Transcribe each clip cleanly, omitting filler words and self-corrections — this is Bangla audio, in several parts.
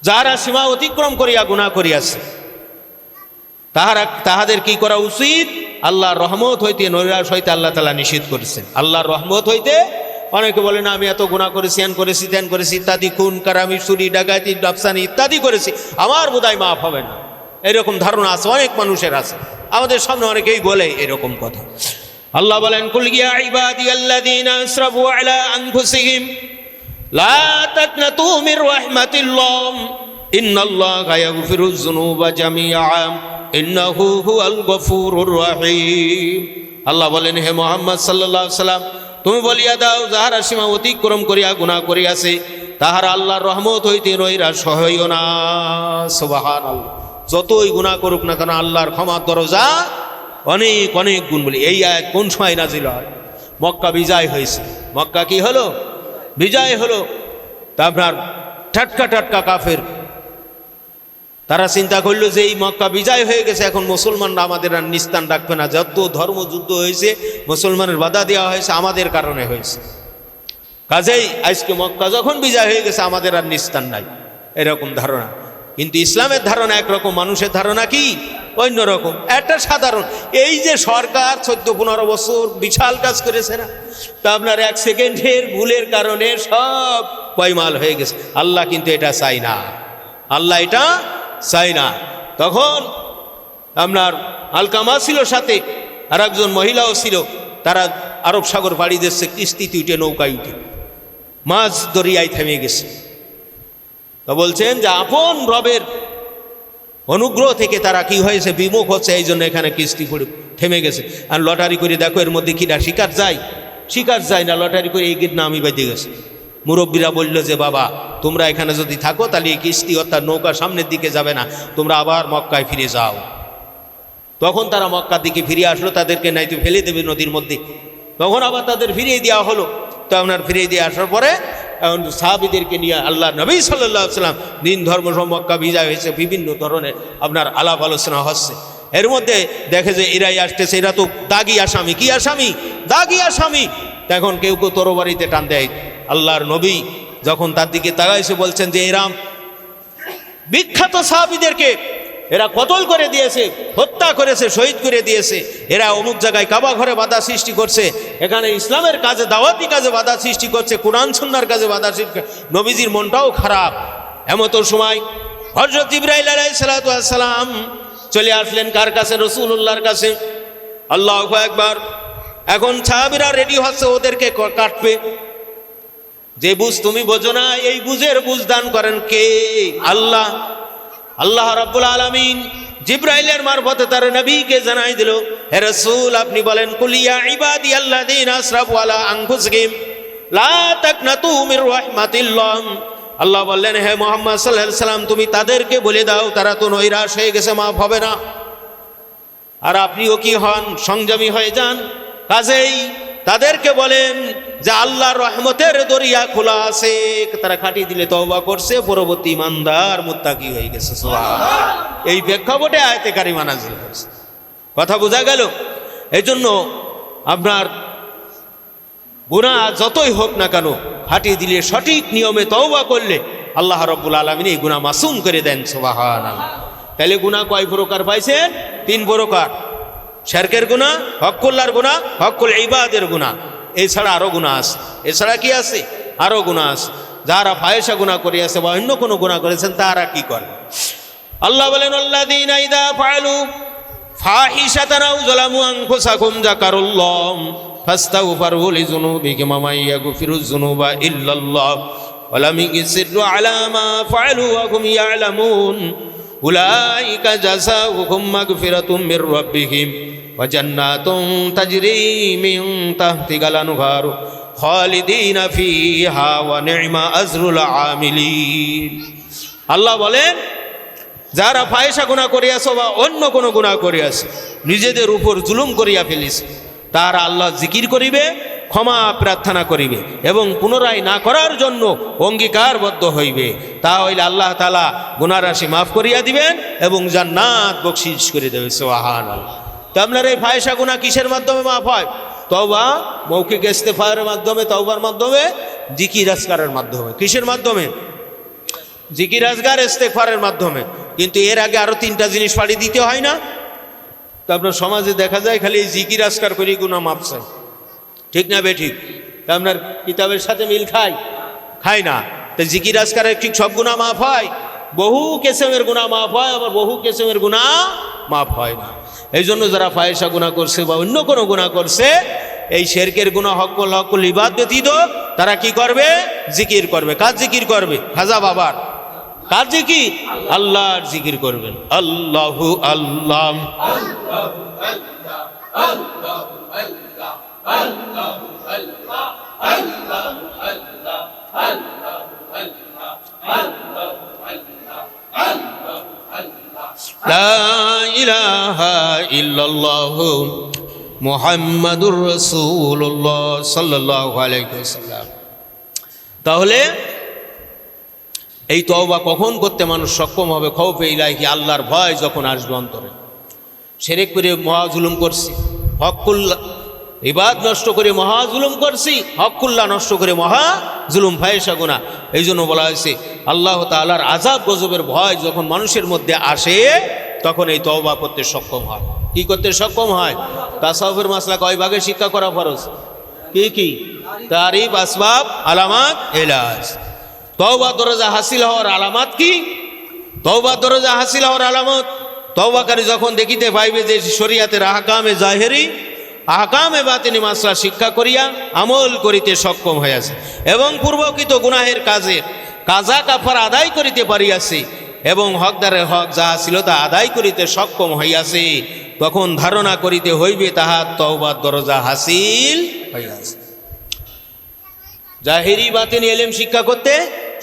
যাহারা সীমা অতিক্রম করিয়া গুনাহ করিয়াছে তাহাদের কি করা উচিত? আল্লাহর রহমত হইতে, নৈরাশ হইতে আল্লাহ তাআলা নিষেধ করেছেন। আল্লাহর রহমত হইতে, অনেকে বলে না আমি এত গুনাহ করেছি, এন করেছি, তেন করেছি ইত্যাদি, খুন কারামি চুরি ডাকাতি ডাফসানি ইত্যাদি করেছি, আমার বোধহয় মাফ হবে না, এরকম ধারণা আছে, অনেক মানুষের আছে। আমাদের সামনে অনেকেই বলে এরকম কথা। আল্লাহ বলেন, কুল ইয়া ইবাদিয়াল্লাযীনা আসরাফু আলা আনফুসিহিম লা তাকনাতু মির রাহমাতিল্লাহ ইন্নাল্লাহা ইয়াগফিরুয যুনুবা জামিআ ইন্নাহু হুয়াল গফুরুর রহিম। আল্লাহ বলেন, হে মুহাম্মদ সাল্লাল্লাহু আলাইহি সাল্লাম, তুমি বলিয়া দাও, যাহারা সীমা অতিক্রম করিয়া গুনাহ করিয়াছে তাহারা আল্লাহর রহমত হইতে নৈরাশ হইও না। সুবহানাল্লাহ। যতই গুনাহ করুক না কেন আল্লাহর ক্ষমার দরজা অনেক অনেক গুণ। বলি এই আয়াত কোন সময় নাজিল হয়? মক্কা বিজয় হয়েছে। মক্কা কি হলো? বিজয় হলো। তা আপনার টাটকা টাটকা কাফের তারা চিন্তা করলো যে এই মক্কা বিজয় হয়ে গেছে, এখন মুসলমানরা আমাদের আর নিস্তান রাখবে না। যত ধর্মযুদ্ধ হয়েছে, মুসলমানের বাধা দেওয়া হয়েছে, আমাদের কারণে হয়েছে। কাজেই আজকে মক্কা যখন বিজয় হয়ে গেছে আমাদের আর নিস্তান নাই, এরকম ধারণা। কিন্তু ইসলামের ধারণা একরকম, মানুষের ধারণা কি অন্যরকম। একটা সাধারণ, এই যে সরকার 14-15 বছর বিশাল কাজ করেছে না, তা আপনার 1 সেকেন্ডের ভুলের কারণে সব পয়মাল হয়ে গেছে। আল্লাহ কিন্তু এটা চাই না, আল্লাহ এটা চাই না। তখন আপনার আলকামা ছিল সাথে, আর একজন মহিলাও ছিল। তারা আরব সাগর পাড়ি দিচ্ছে, কিস্তিতে উঠে, নৌকায় উঠে, মাঝ দরিয়ায় থেমে গেছে। তো বলছেন যে আপন রবের অনুগ্রহ থেকে তারা কি হয়েছে, বিমুখ হচ্ছে, এই জন্য এখানে কিস্তি করে থেমে গেছে। আর লটারি করে দেখো এর মধ্যে কিনা শিকার যায়, শিকার যায় না। লটারি করে এই গিট নামি বেঁধে গেছে। মুরব্বীরা বলল যে বাবা, তোমরা এখানে যদি থাকো তাহলে এই কিস্তি অর্থাৎ নৌকা সামনের দিকে যাবে না, তোমরা আবার মক্কায় ফিরে যাও। তখন তারা মক্কার দিকে ফিরে আসলো, তাদেরকে নাইতো ফেলে দেবে নদীর মধ্যে। তখন আবার তাদের ফিরিয়ে দেওয়া হলো। তো আপনার ফিরিয়ে দিয়ে আসার পরে এখন সাহাবীদেরকে নিয়ে আল্লাহ নবী সাল্লাল্লাহু আলাইহি সাল্লাম, দিন ধর্ম সব মক্কা বিজয় হয়েছে, বিভিন্ন ধরনের আপনার আলাপ আলোচনা হচ্ছে। এর মধ্যে দেখে যে এরাই আসতেছে, এরা তো দাগি আসামি। কি আসামি? দাগি আসামি। তখন কেউ কেউ তরবারিতে টান দেয়। আল্লাহর নবী যখন তার দিকে তাকাইছে বলছেন যে এরাম বিখ্যাত সাহাবীদেরকে এরা কতল করে দিয়েছে, হত্যা করেছে, শহীদ করে দিয়েছে। এরা অমুক জায়গায় কাবা ঘরে বাধা সৃষ্টি করছে, এখানে ইসলামের কাজে, দাওয়াতি কাজে বাধা সৃষ্টি করছে, কুরআন সুন্নাহর কাজে বাধা সৃষ্টি। নবীজির মনটাও খারাপ। এমতো সময় হযরত জিবরাইল আলাইহিস সালাতু ওয়াস সালাম চলে আসলেন কার কাছে? রাসূলুল্লাহর কাছে। আল্লাহু আকবার। এখন সাহাবীরা রেডি হচ্ছে, ওদেরকে কাটবে। যে বুঝ তুমি বোঝো না, এই বুঝের বুঝ দান করেন কে? আল্লাহ। আল্লাহ রাব্বুল আলামিন জিবরাইলের মারফতে তার নবীকে জানাই দিল, হে রাসূল আপনি বলেন, কুল ইয়া ইবাদিয়াল্লাযীনা আসরাফু আলা আনফুসিহিম লা তাকনাতু মির রাহমাতিল্লাহ। আল্লাহ বললেন, হে মুহাম্মদ সাল্লাল্লাহু আলাইহি সাল্লাম তুমি তাদেরকে বলে দাও, তারা তো নৈরাশ হয়ে গেছে, মাফ হবে না। আর আপনিও কি হন, সংযমী হয়ে যান। কাজেই তাদেরকে বলেন যে আল্লাহর রহমতের দরিয়া খোলা আছে। তারা খাটি দিলে তওবা করছে, পরবর্তী ইমানদার মুত্তাকি হয়ে গেছে। সুবহানাল্লাহ। এই প্রেক্ষাপটে আয়াতে কারিমা নাযিল হয়েছে। কথা বোঝা গেল? এই জন্য আপনার গুনাহ যতই হোক না কেন, খাটি দিলে, সঠিক নিয়মে তওবা করলে আল্লাহ রাব্বুল আলামিন এই গুনাহ মাসুম করে দেন। সুবহানাল্লাহ। তাহলে গুনাহ কয় প্রকার পাইছেন? 3 প্রকার। শিরকের গুনাহ, হকুল্লাহর গুনাহ, হকুল ইবাদের গুনাহ। এছাড়া আরো গুনাহ আছে। এছাড়া কি আছে? আরো গুনাহ আছে। যারা ফাহিশা গুনাহ করিয়াছে বা অন্য কোনো গুনাহ করেছেন তারা কি করে? আল্লাহ বলেন, আল্লাযীনা ইযা ফাআলু ফাহিশাতান আও যালামু আনফুসাহুম যাকারুল্লাহ ফাস্তাগফিরু লিযুনুবিহিম ওয়া মান ইয়াগফিরুয যুনুবা ইল্লাল্লাহ ওয়া লাম ইউসিররু আলা মা ফাআলু ওয়া হুম ইয়ালামুন উলাইকা জাযাউহুম মাগফিরাতুম মির রাব্বিহিম ওয়া জান্নাতুন তাজরি মিন তাহতিহাল আনহার খালিদিনা ফিহা ওয়া নি'মা আজরুল আমিলিন। আল্লাহ বলেন, যারা ফাহিশা গুনাহ করিয়াছে বা অন্য কোনো গুনাহ করিয়াছে, নিজেদের উপর জুলুম করিয়া ফেলিছে, তারা আল্লাহ জিকির করিবে, ক্ষমা প্রার্থনা করিবে এবং পুনরায় না করার জন্য অঙ্গীকারবদ্ধ হইবে। তা হইলে আল্লাহ তাআলা গুনাহ রাশি মাফ করিয়া দিবেন এবং জান্নাত বকশিশ করে দেবে। সুবহানাল্লাহ। তো আপনার এই ফাহিশা গুনাহ কিসের মাধ্যমে মাফ হয়? তওবা, মৌখিক ইস্তেগফারের মাধ্যমে, তওবার মাধ্যমে, জিকির আজকারের মাধ্যমে। কিসের মাধ্যমে? জিকির আজগার ইস্তেগফারের মাধ্যমে। কিন্তু এর আগে আরো 3টা জিনিস পাড়ি দিতে হয় না? তো আপনার সমাজে দেখা যায় খালি জিকির আজকার করি গুনাহ মাফ চাই, ঠিক না বেঠিক? তা আপনার কিতাবের সাথে মিল খায় না। তো জিকির আজকারের ঠিক সব গুনাহ মাফ হয়? বহু কেসেমের গুনাহ মাফ হয়, আবার বহু কেসেমের গুনাহ মাফ হয় না। এই জন্য যারা ফাহিশা গুনাহ করছে বা অন্য কোনো গুনাহ করছে, এই শিরকের গুনাহ হকুল ইবাদ ব্যতীত তারা কি করবে? জিকির করবে। কার জিকির করবে? খাজা বাবার। কার জিকির? আল্লাহর জিকির করবেন। আল্লাহু আল্লাহ, লা ইলাহা ইল্লাল্লাহ মুহাম্মাদুর রাসূলুল্লাহ সাল্লাল্লাহু আলাইহি ওয়াসাল্লাম। তাহলে এই তওবা কখন করতে মানুষ সক্ষম হবে? খৌফে ইলাহি, আল্লাহর ভয় যখন আসবে অন্তরে। শিরক করে মহা জুলুম করছি, হকুল্লাহ ইবাদ নষ্ট করে মহা জুলুম করছি, হকুল্লাহ নষ্ট করে মহা জুলুম, ফাহিশা গুনাহ। এই জন্য বলা হয়েছে আল্লাহ তাআলার আযাব গজবের ভয় যখন মানুষের মধ্যে আসে, তখন এই তওবা করতে সক্ষম হয়। কি করতে সক্ষম হয়? তাসাউফের মাসলা কয় ভাগে শিক্ষা করা ফরজ? কি কি? তারিফ, আসবাব, আলামাত, ইলাজ। তওবা দরজা হাসিল হওয়ার আলামত কি? তওবা দরজা হাসিল হওয়ার আলামত, তওবাকারী যখন দেখিতে পাইবে যে শরীয়তের আহকামে জাহেরি, আহকামে বাতিনি মাসলা শিক্ষা করিয়া আমল করিতে সক্ষম হইয়াছে এবং পূর্বকৃত গুনাহের কাজা কাফারা আদায় করিতে পারিয়াছে এবং হকদারের হক যাহা ছিল তা আদায় করিতে সক্ষম হইয়াছে, তখন ধারণা করিতে হইবে তাহার তওবার দরজা হাসিল হইয়াছে। জাহেরি বাতিনি ইলম শিক্ষা করতে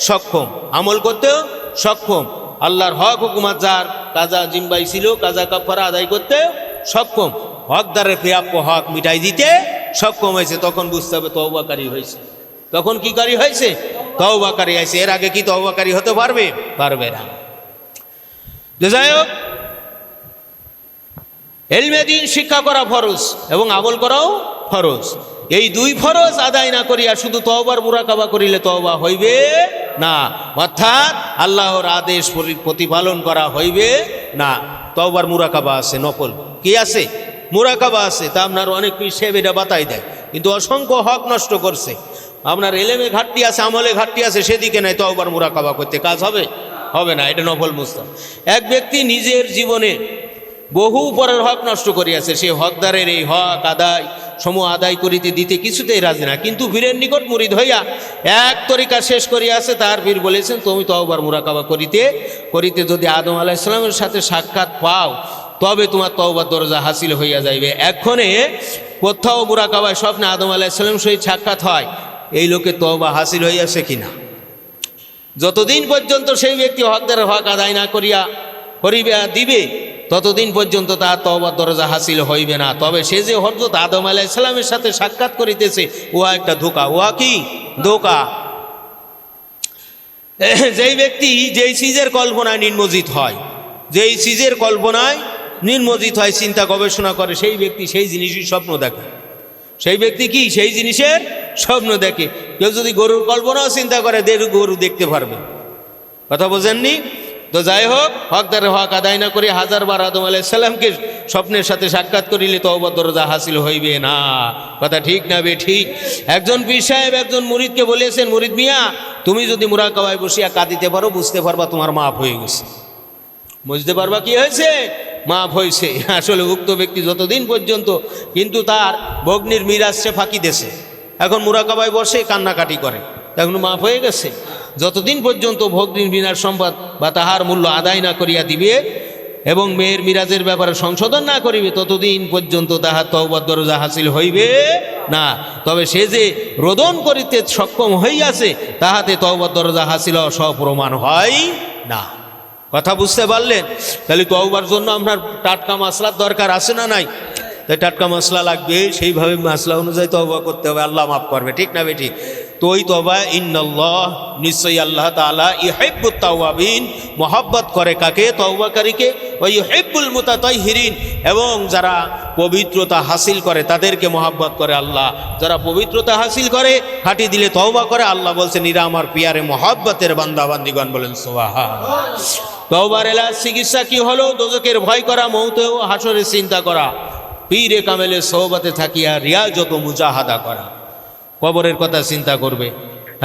সক্ষম, আমল করতেও সক্ষম, আল্লাহর হক হুকুমাত যার কাজা জিম্বাই ছিল কাজা কাফারা আদায় করতে সক্ষম, হকদারের প্রাপ্য হক মিটাই দিতে সক্ষম হয়েছে, তখন বুঝতে হবে তওবাকারী হয়েছে। তখন কি কারী হয়েছে? তওবাকারী হয়েছে। এর আগে কি তওবাকারী হতে পারবে? পারবে না। যাই হোক, ইলমে দ্বীন শিক্ষা করা ফরজ এবং আমল করাও ফরজ। এই দুই ফরজ আদায় না করিয়া শুধু তওবার মুরাকাবা করিলে তওবা হইবে না, অর্থাৎ আল্লাহর আদেশ প্রতিপালন করা হইবে না। তওবার মুরাকাবা আছে, নফল কি আছে? মুরাকাবা আছে। তা আপনার অনেক সাহেব এটা বাতাই দেয়, কিন্তু অসংখ্য হক নষ্ট করছে। আপনার এলেমে ঘাটতি আছে, আমলে ঘাটতি আছে, সেদিকে নাই তওবার মুরাকাবা করতে কাজ হবে? হবে না। এটা নফল মুস্তাহাব। এক ব্যক্তি নিজের জীবনে বহু পরের হক নষ্ট করিয়াছে, সে হকদারের এই হক আদায় সমূহ আদায় করিতে দিতে কিছুতেই রাজি না, কিন্তু পীরের নিকট মুরিদ হইয়া এক তরিকা শেষ করিয়াছে। তার পীর বলেছেন তুমি তওবার মুরাকাবা করিতে করিতে যদি আদম আলাইহিস সালামের সাথে সাক্ষাৎ পাও, তবে তোমার তওবার দরজা হাসিল হইয়া যাইবে। এক্ষণে কোথাও মুরাকাবায় স্বপ্নে আদম আলাইহিস সালামের সহিত সাক্ষাৎ হয়, এই লোকে তওবা হাসিল হইয়াছে কিনা? যতদিন পর্যন্ত সেই ব্যক্তি হকদারের হক আদায় না করিবে দিবে, ততদিন পর্যন্ত তার তওবার দরজা হাসিল হইবে না। তবে সে যে হযরত আদম আলাইহিস সালামের সাথে সাক্ষাৎ করিতেছে, উহা একটা ধোঁকা। উহা কি? ধোঁকা। যেই ব্যক্তি যেই চিজের কল্পনায় নির্মজিত হয়, যেই চিজের কল্পনায় নির্মজিত হয়, চিন্তা গবেষণা করে, সেই ব্যক্তি সেই জিনিসই স্বপ্ন দেখে। সেই ব্যক্তি কি? সেই জিনিসের স্বপ্ন দেখে। কেউ যদি গরুর কল্পনাও চিন্তা করে, গরু দেখতে পারবে। কথা বোঝেননি? তো যাই হোক, হকদারের হক আদায় না করে হাজারবার আদম আলাইহিস সালামকে স্বপ্নের সাথে সাক্ষাৎ করিলে তওবার দরজা হাসিল হইবে না। কথা ঠিক না বে ঠিক? একজন পীর সাহেব একজন মুরিদকে বলেছেন, মুরিদ মিয়া তুমি যদি মুরাকাবায় বসিয়া কাঁদিতে পারো, বুঝতে পারবা তোমার মাফ হয়ে গেছে। বুঝতে পারবা কি হয়েছে? মাফ হয়েছে। আসলে উক্ত ব্যক্তি যতদিন পর্যন্ত কিন্তু তার ভগ্নির মিরাজ সে ফাঁকি দেছে, এখন মুরাকাবায় বসে কান্নাকাটি করে, এখন মাফ হয়ে গেছে? যতদিন পর্যন্ত ভগ্নির মিরাজ সম্পদ বা তাহার মূল্য আদায় না করিয়া দিবে এবং মেয়ের মিরাজের ব্যাপারে সংশোধন না করিবে, ততদিন পর্যন্ত তাহার তওবার দরজা হাসিল হইবে না। তবে সে যে রোদন করিতে সক্ষম হইয়াছে, তাহাতে তওবার দরজা হাসিল সপ্রমাণ হয় না। কথা বুঝতে পারলেন? তাহলে তওবার জন্য আপনার টাটকা মাসলার দরকার আছে না নাই? তাই টাটকা মশলা লাগবে, সেইভাবে মশলা অনুযায়ী তওবা করতে হবে, আল্লাহ মাফ করবে। ঠিক না বেটি? তো ওই তওবা, ইন্নাল্লাহ নিশ্চয়ই আল্লাহ তাআলা ইউহিব্বুত তাওয়াবিন, মহব্বত করে কাকে? তওবাকারীকে। ওয়া ইউহিব্বুল মুতাতাহহিরিন, এবং যারা পবিত্রতা হাসিল করে তাদেরকে মহাব্বত করে আল্লাহ। যারা পবিত্রতা হাসিল করে, খাঁটি দিলে তওবা করে, আল্লাহ বলছেন ইরা আমার পিয়ারে মহাব্বতের বান্দা বান্দিগণ, বলেন সুবহানাল্লাহ। তওবার এলাজ চিকিৎসা কি হলো? দোজখের ভয় করা, মৌতেও হাসরের চিন্তা করা, পীরে কামেলে সোহবতে থাকিয়া রিয়াজত মুজাহাদা করা। কবরের কথা চিন্তা করবে,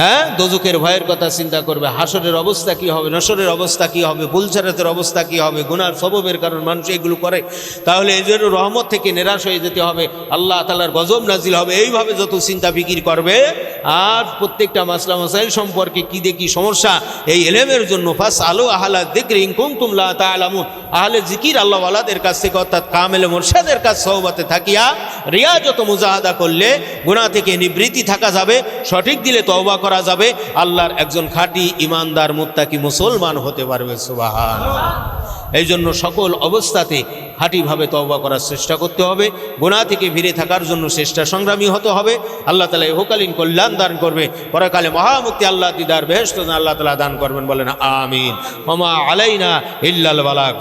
হ্যাঁ, দোজখের ভয়ের কথা চিন্তা করবে, হাসরের অবস্থা কি হবে, নসরের অবস্থা কি হবে, পুলসারাতের অবস্থা কি হবে। গুনার সববের কারণ মানুষ এগুলো করে, তাহলে এই জন্য রহমত থেকে নিরাশ হয়ে যেতে হবে, আল্লাহ তাআলার গজব নাজিল হবে। এইভাবে যত চিন্তা ফিকির করবে, আর প্রত্যেকটা মাসলা মাসাইল সম্পর্কে কি দেখি সমস্যা, এই ইলমের জন্য ফাস আলো আহলা যিকরি ইন কুনতুম লা তা'লামুন, আহলে জিকির আল্লাহ ওয়ালাদের কাছ থেকে অর্থাৎ কামেলে মুরশিদের কাছে সোহবতে থাকিয়া রিয়াজত মুজাহাদা করলে গুনাহ থেকে নিবৃত্তি থাকা যাবে, সঠিক দিলে তওবা করা যাবে, আল্লাহর একজন খাঁটি ইমানদার মুত্তাকি মুসলমান হতে পারবে। সুবহানাল্লাহ। এই জন্য সকল অবস্থাতে খাঁটিভাবে তওবা করার চেষ্টা করতে হবে, গুনাহ থেকে ফিরে থাকার জন্য চেষ্টা সংগ্রামী হতে হবে। আল্লাহ তাআলা ইহকালীন কল্যাণ দান করবে, পরকালে মহামুক্তি আল্লাহ দিদার বেহেশত আল্লাহ তাআলা দান করবেন, বলেন আমিন। ওয়া মা আলাইনা ইল্লাল বালাগ।